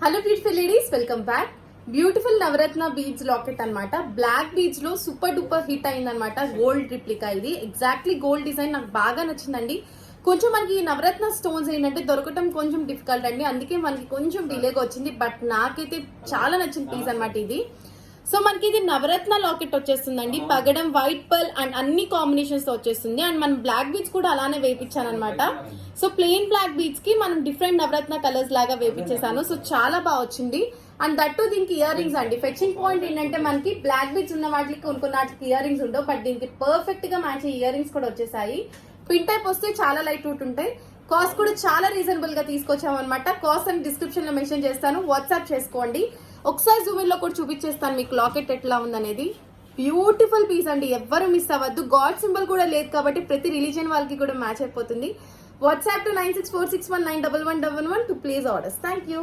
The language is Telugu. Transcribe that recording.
Hello beautiful ladies, welcome back. Beautiful Navaratna beads locket అన్నమాట. బ్లాక్ బీడ్స్ లో సూపర్ డూపర్ హిట్ అయిందనమాట. గోల్డ్ రిప్లికా ఇది. ఎగ్జాక్ట్లీ గోల్డ్ డిజైన్ నాకు బాగా నచ్చిందండి. కొంచెం మనకి నవరత్న స్టోన్స్ ఏంటంటే దొరకటం కొంచెం డిఫికల్ట్ అండి, అందుకే మనకి కొంచెం డిలేగా వచ్చింది. బట్ నాకైతే చాలా నచ్చిన పీస్ అనమాట ఇది. సో మనకి ఇది నవరత్న లాకెట్ వచ్చేస్తుందండి. పగడం, వైట్ పర్ల్ అండ్ అన్ని కాంబినేషన్స్ తో వచ్చేస్తుంది. అండ్ మనం బ్లాక్ బీడ్స్ కూడా అలానే వేపించాను అనమాట. సో ప్లెయిన్ బ్లాక్ బీడ్స్ కి మనం డిఫరెంట్ నవరత్న కలర్స్ లాగా వేపించేసాను. సో చాలా బాగా వచ్చింది. అండ్ దట్టు దీనికి ఇయర్ రింగ్స్ అండి. ఫెచింగ్ పాయింట్ ఏంటంటే మనకి బ్లాక్ బీడ్స్ ఉన్న వాటికి కొన్ని వాటికి ఇయర్ రింగ్స్ ఉండవు, బట్ దీనికి పర్ఫెక్ట్ గా మ్యాచ్ ఇయర్ రింగ్స్ కూడా వచ్చేసాయి. పిన్ టైప్ వస్తే చాలా లైట్ వెయిట్ ఉంటాయి. కాస్ట్ కూడా చాలా రీజనబుల్ గా తీసుకొచ్చాం అనమాట. కాస్ట్ అని డిస్క్రిప్షన్ లో మెన్షన్ చేస్తాను, వాట్సాప్ చేసుకోండి. ఒకసారి జూమ్ ఇన్ లో కూడా చూపించేస్తాను మీకు లాకెట్ ఎట్లా ఉందనేది. బ్యూటిఫుల్ పీస్ అండి, ఎవ్వరు మిస్ అవ్వద్దు. గాడ్ సింబల్ కూడా లేదు కాబట్టి ప్రతి రిలీజియన్ వాళ్ళకి కూడా మ్యాచ్ అయిపోతుంది. WhatsApp to 9646191111 to place orders. Thank you.